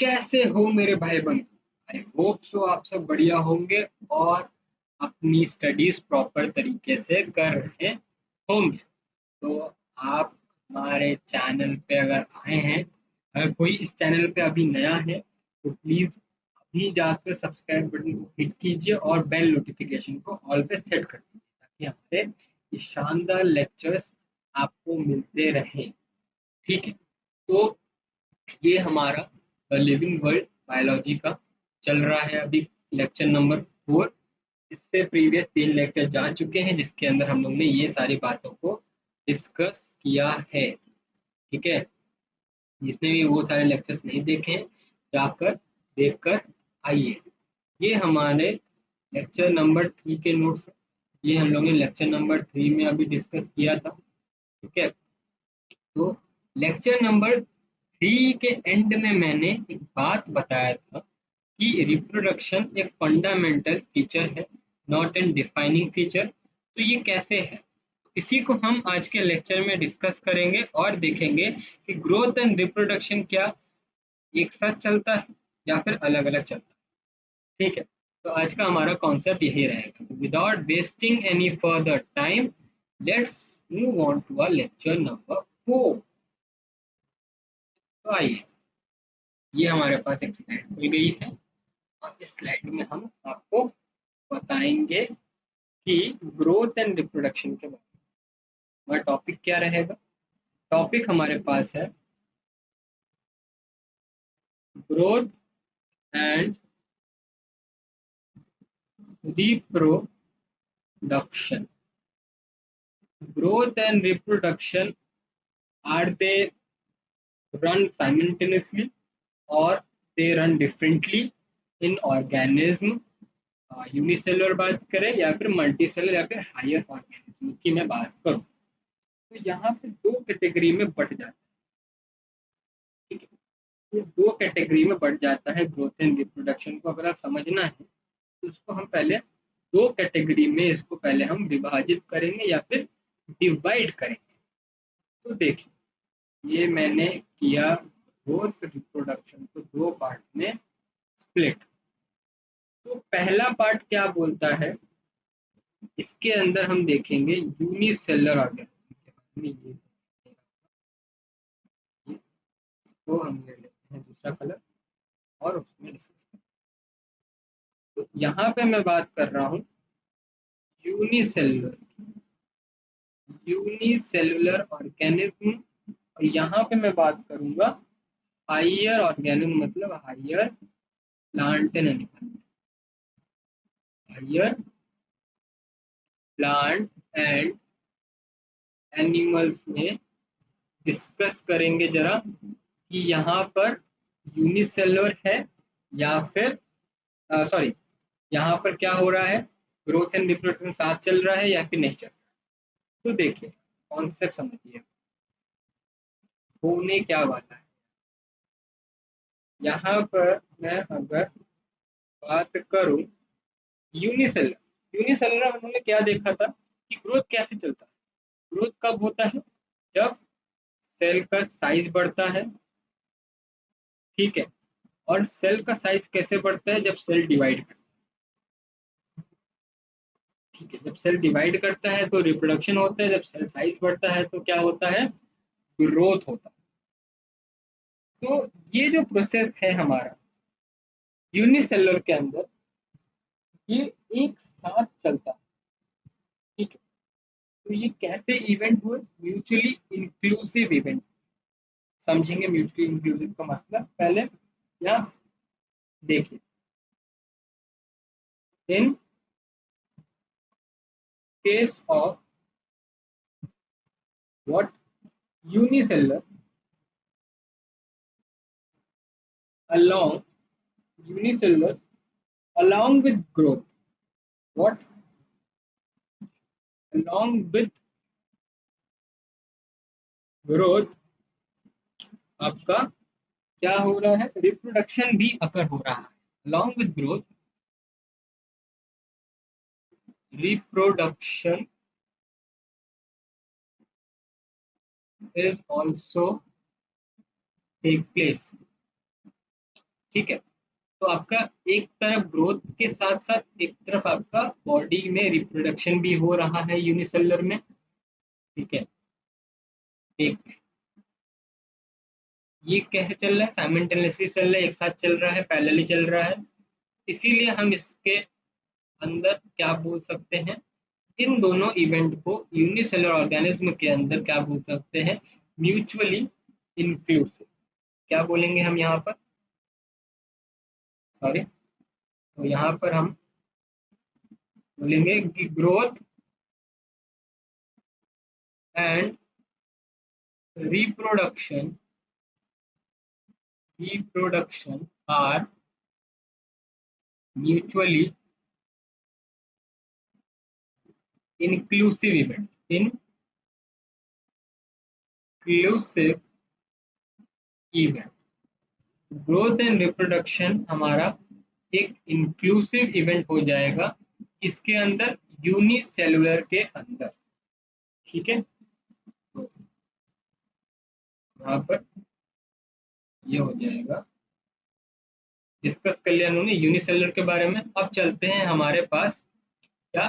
कैसे हो मेरे भाई बंधु? आई होप सो आप सब बढ़िया होंगे और अपनी स्टडीज प्रॉपर तरीके से कर रहे होंगे। तो आप हमारे चैनल पे अगर आए हैं, अगर कोई इस चैनल पे अभी नया है तो प्लीज अभी जाकर सब्सक्राइब बटन को हिट कीजिए और बेल नोटिफिकेशन को ऑल पे सेट कर दीजिए ताकि हमारे ये शानदार लेक्चर्स आपको मिलते रहें। ठीक है, तो ये हमारा लिविंग वर्ल्ड बायोलॉजी का चल रहा है अभी, लेक्चर नंबर 4। इससे प्रीवियस 3 लेक्चर जा चुके हैं जिसके अंदर हम लोग ने ये सारी बातों को डिस्कस किया है। ठीक है, जिसने भी वो सारे लेक्चर्स नहीं देखे हैं जाकर देखकर आइए। ये हमारे लेक्चर नंबर 3 के नोट्स हैं। ये हम लोग ने लेक्चर नंबर 3 में अभी डिस्कस किया था। ठीक है, तो लेक्चर नंबर 3 के एंड में मैंने एक बात बताया था कि रिप्रोडक्शन एक फंडामेंटल फीचर है, नॉट एन डिफाइनिंग फीचर। तो ये कैसे है, इसी को हम आज के लेक्चर में डिस्कस करेंगे और देखेंगे कि ग्रोथ एंड रिप्रोडक्शन क्या एक साथ चलता है या फिर अलग अलग चलता है। ठीक है, तो आज का हमारा कॉन्सेप्ट यही रहेगा। Without wasting any further time, let's move on to our lecture number 4। तो आइए, ये हमारे पास एक स्लाइड खुल गई है और इस स्लाइड में हम आपको बताएंगे कि ग्रोथ एंड रिप्रोडक्शन के बारे में हमारा टॉपिक क्या रहेगा। टॉपिक हमारे पास है growth and reproduction. Growth and reproduction, are they run simultaneously or they run differently in organism? Unicellular बात करें या फिर मल्टीसेलुलर या फिर हायर ऑर्गेनिज्म की मैं बात करूं तो यहाँ पे दो कैटेगरी में बढ़ जाता है। ठीक है, ये दो कैटेगरी में बढ़ जाता है। ग्रोथ एंड रिप्रोडक्शन को अगर आप समझना है तो उसको हम पहले दो कैटेगरी में इसको पहले हम विभाजित करेंगे या फिर डिवाइड करेंगे। तो देखिए, ये मैंने किया ग्रोथ रिप्रोडक्शन को दो पार्ट में स्प्लिट। तो पहला पार्ट क्या बोलता है, इसके अंदर हम देखेंगे यूनिसेलुलर ऑर्गेनिज्म के बारे में। इसको हम ले लेते हैं दूसरा कलर और उसमें डिस्कस करते हैं। तो यहाँ पे मैं बात कर रहा हूँ यूनिसेलुलर यूनिसेलुलर ऑर्गेनिज्म, और यहाँ पे मैं बात करूंगा हायर ऑर्गेनिज्म, मतलब higher plant and animal. Higher plant and animals में डिस्कस करेंगे जरा कि यहाँ पर यूनिसेलुलर है या फिर सॉरी, यहाँ पर क्या हो रहा है, ग्रोथ एंड रिप्रोडक्शन साथ चल रहा है या फिर नहीं चल रहा है। तो देखिए, कॉन्सेप्ट समझिए होने क्या वाला है। यहाँ पर मैं अगर बात करूं यूनिसेलुलर, यूनिसेलुलर हमने क्या देखा था कि ग्रोथ कैसे चलता है। ग्रोथ कब होता है, जब सेल का साइज बढ़ता है। ठीक है, और सेल का साइज कैसे बढ़ता है, जब सेल डिवाइड करता है। ठीक है, जब सेल डिवाइड करता है तो रिप्रोडक्शन होता है, जब सेल साइज बढ़ता है तो क्या होता है, ग्रोथ होता है। तो ये जो प्रोसेस है हमारा यूनिसेलुलर के अंदर, ये एक साथ चलता है। ठीक है, तो ये कैसे इवेंट हुए, म्यूचुअली इंक्लूसिव इवेंट। समझेंगे म्यूचुअली इंक्लूसिव का मतलब पहले। यहाँ देखिए, in case of what, unicellular along unicellular along with growth, what, along with growth आपका क्या हो रहा है, रिप्रोडक्शन भी अकर हो रहा है। along with growth, reproduction is also take place। ठीक है। तो आपका एक तरफ ग्रोथ के साथ साथ एक तरफ आपका बॉडी में रिप्रोडक्शन भी हो रहा है यूनिसेलुलर में। ठीक है, एक ये कैसे चल रहा है, साइमल्टेनियसली चल रहा है, एक साथ चल रहा है, पैरेलली चल रहा है। इसीलिए हम इसके अंदर क्या बोल सकते हैं, इन दोनों इवेंट को यूनिसेलुलर ऑर्गेनिज्म के अंदर क्या बोल सकते हैं, म्यूचुअली इंक्लूसिव। क्या बोलेंगे हम यहाँ पर, सॉरी, तो यहाँ पर हम बोलेंगे कि growth and reproduction are mutually inclusive event, inclusive event। Growth and reproduction हमारा एक इंक्लूसिव इवेंट हो जाएगा इसके अंदर, यूनिसेलुलर के अंदर। ठीक है, तो यहाँ पर ये हो जाएगा, डिस्कस कर लिया उन्होंने यूनिसेलुलर के बारे में। अब चलते हैं हमारे पास क्या,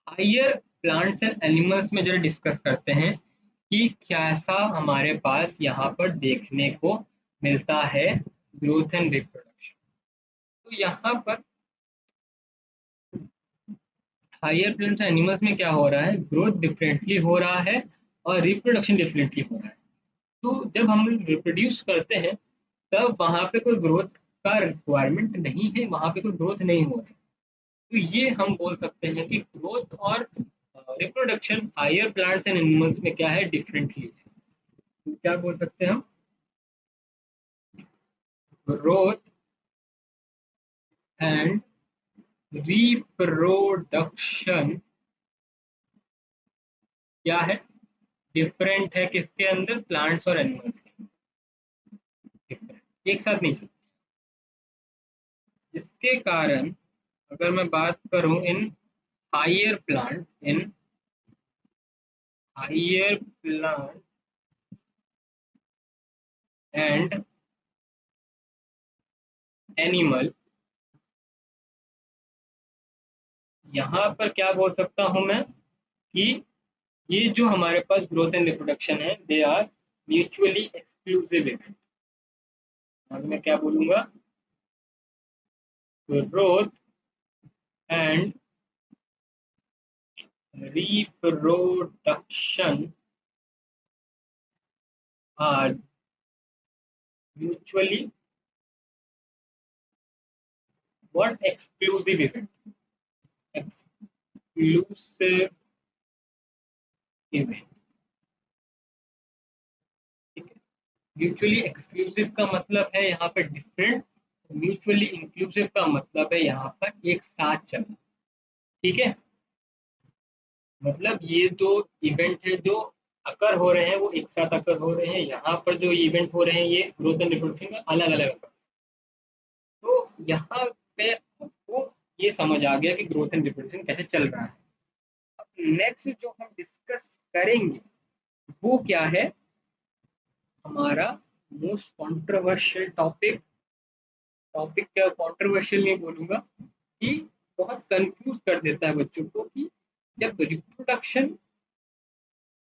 हायर प्लांट्स एंड एनिमल्स में जरा डिस्कस करते हैं कि कैसा हमारे पास यहाँ पर देखने को मिलता है ग्रोथ एंड रिप्रोडक्शन। तो यहाँ पर हायर प्लांट्स एंड एनिमल्स में क्या हो रहा है, ग्रोथ डिफरेंटली हो रहा है और रिप्रोडक्शन डिफरेंटली हो रहा है। तो जब हम रिप्रोड्यूस करते हैं तब वहाँ पे कोई ग्रोथ का रिक्वायरमेंट नहीं है, वहाँ पे कोई ग्रोथ नहीं हो रहा है। तो ये हम बोल सकते हैं कि ग्रोथ और reproduction higher plants and animals में क्या है, डिफरेंटली है। तो क्या बोल सकते हैं हम, ग्रोथ एंड रिप्रोडक्शन क्या है, डिफरेंट है किसके अंदर, प्लांट्स और एनिमल्स के अंदर, डिफरेंट, एक साथ नहीं चलते। इसके कारण अगर मैं बात करूं in higher plant, in higher plant and animal, यहाँ पर क्या बोल सकता हूं मैं कि ये जो हमारे पास ग्रोथ एंड रिप्रोडक्शन है, they are mutually exclusive event. और मैं क्या बोलूंगा, growth and reproduction are mutually what exclusive event, exclusive event। ठीक है, म्यूचुअली एक्सक्लूसिव का मतलब है यहाँ पर डिफरेंट, म्यूचुअली इंक्लूसिव का मतलब है यहाँ पर एक साथ चलना। ठीक है, मतलब ये दो इवेंट है जो अकर हो रहे हैं वो एक साथ अकर हो रहे हैं, यहाँ पर जो इवेंट हो रहे हैं ये ग्रोथ एंड रिप्रोडक्शन का अलग अलग। तो यहाँ पे आपको ये समझ आ गया कि ग्रोथ एंड रिप्रोडक्शन कैसे चल रहा है। अब नेक्स्ट जो हम डिस्कस करेंगे वो क्या है, हमारा मोस्ट कंट्रोवर्शियल टॉपिक। टॉपिक क्या कंट्रोवर्शियल नहीं बोलूंगा, कि बहुत कंफ्यूज कर देता है बच्चों को कि जब रिप्रोडक्शन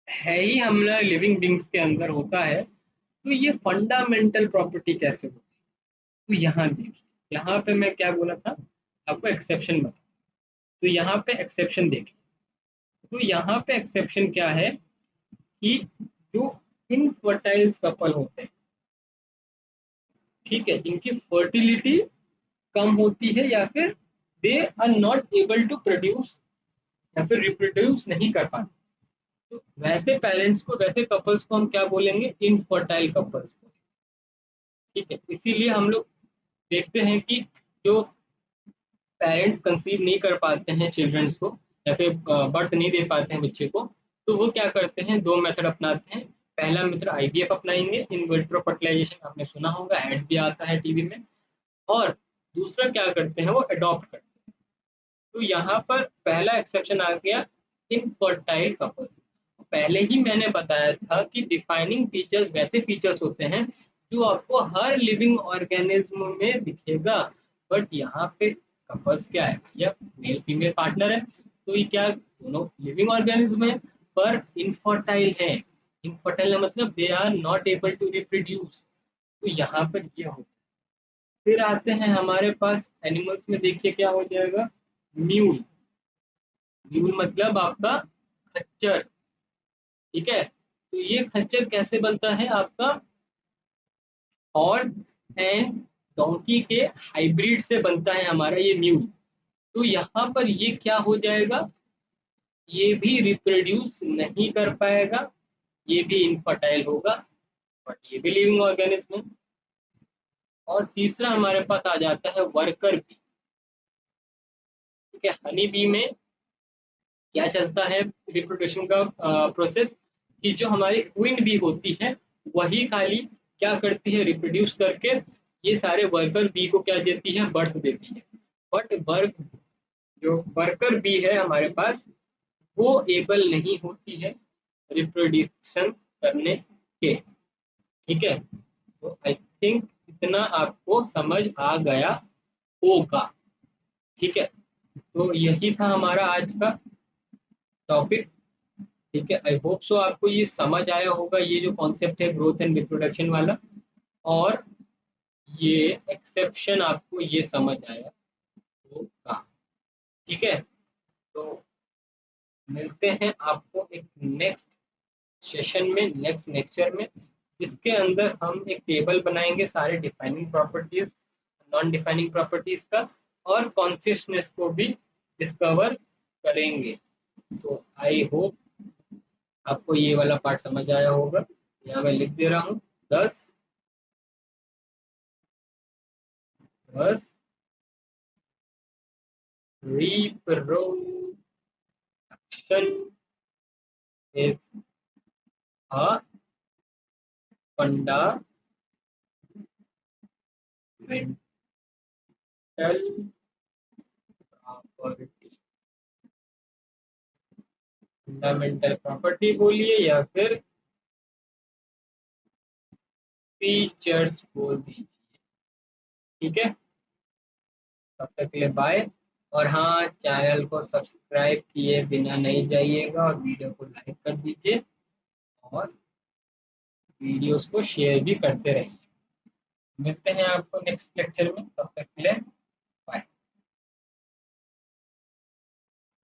है ही हमारे लिविंग बींग्स के अंदर होता है तो ये फंडामेंटल प्रॉपर्टी कैसे होती है। तो यहाँ देखिए, यहाँ पे मैं क्या बोला था आपको, एक्सेप्शन बता। तो यहाँ पे एक्सेप्शन देखिए, तो यहाँ पे एक्सेप्शन क्या है कि जो इनफर्टाइल कपल होते हैं, ठीक है, जिनकी फर्टिलिटी कम होती है या फिर they are not able to produce या फिर रिप्रोड्यूस नहीं कर पाते, तो वैसे पेरेंट्स को, वैसे कपल्स को हम क्या बोलेंगे, इनफर्टाइल कपल्स को। ठीक है, इसीलिए हम लोग देखते हैं कि जो पेरेंट्स कंसीव नहीं कर पाते हैं चिल्ड्रंस को या फिर बर्थ नहीं दे पाते हैं बच्चे को, तो वो क्या करते हैं, दो मेथड अपनाते हैं। पहला मेथड आईवीएफ अपनाएंगे, इन विट्रो फर्टिलाइजेशन, आपने सुना होगा, एड्स भी आता है टीवी में। और दूसरा क्या करते हैं, वो अडॉप्ट करते हैं। तो यहाँ पर पहला एक्सेप्शन आ गया, इनफर्टाइल कपल्स। पहले ही मैंने बताया था कि डिफाइनिंग फीचर्स वैसे फीचर्स होते हैं जो आपको हर लिविंग ऑर्गेनिज्म में दिखेगा। बट यहाँ पे कपल्स क्या है भैया, मेल फीमेल पार्टनर है, तो ये क्या दोनों लिविंग ऑर्गेनिज्म है पर इनफर्टाइल है। इनफर्टाइल मतलब they are not able to reproduce. तो यहाँ पर ये होता है। फिर आते हैं हमारे पास एनिमल्स में, देखिए क्या हो जाएगा, म्यूल। म्यूल मतलब आपका खच्चर। ठीक है, तो ये खच्चर कैसे बनता है आपका, हॉर्स एंड डोंकी के हाइब्रिड से बनता है हमारा ये म्यूल। तो यहाँ पर ये क्या हो जाएगा, ये भी रिप्रोड्यूस नहीं कर पाएगा, ये भी इनफर्टाइल होगा, बट ये भी लिविंग ऑर्गेनिज्म है। और तीसरा हमारे पास आ जाता है वर्कर बी। ठीक है, हनी बी में क्या चलता है रिप्रोडक्शन का प्रोसेस, कि जो हमारी क्वीन बी होती है वही खाली क्या करती है, रिप्रोड्यूस करके ये सारे वर्कर बी को क्या देती है, बर्थ देती है। बट वर्क जो वर्कर बी है हमारे पास, वो एबल नहीं होती है रिप्रोडक्शन करने के। ठीक है, तो आई थिंक इतना आपको समझ आ गया होगा। ठीक है, तो यही था हमारा आज का टॉपिक। ठीक है, आई होप सो आपको ये समझ आया होगा, ये जो कॉन्सेप्ट है ग्रोथ एंड रिप्रोडक्शन वाला, और ये एक्सेप्शन आपको ये समझ आया होगा। ठीक है, तो मिलते हैं आपको एक नेक्स्ट सेशन में, नेक्स्ट लेक्चर में, जिसके अंदर हम एक टेबल बनाएंगे सारे defining properties, non defining properties का, और कॉन्शियसनेस को भी डिस्कवर करेंगे। तो आई होप आपको ये वाला पार्ट समझ आया होगा। यहाँ मैं लिख दे रहा हूँ 10 10 reproduction is a fundamental property। Fundamental property बोलिए या फिर फीचर्स बोल दीजिए। ठीक है, तब तक के लिए बाय। और हाँ, चैनल को सब्सक्राइब किए बिना नहीं जाइएगा, और वीडियो को लाइक कर दीजिए, और वीडियोस को शेयर भी करते रहिए। मिलते हैं आपको नेक्स्ट लेक्चर में, तब तक के लिए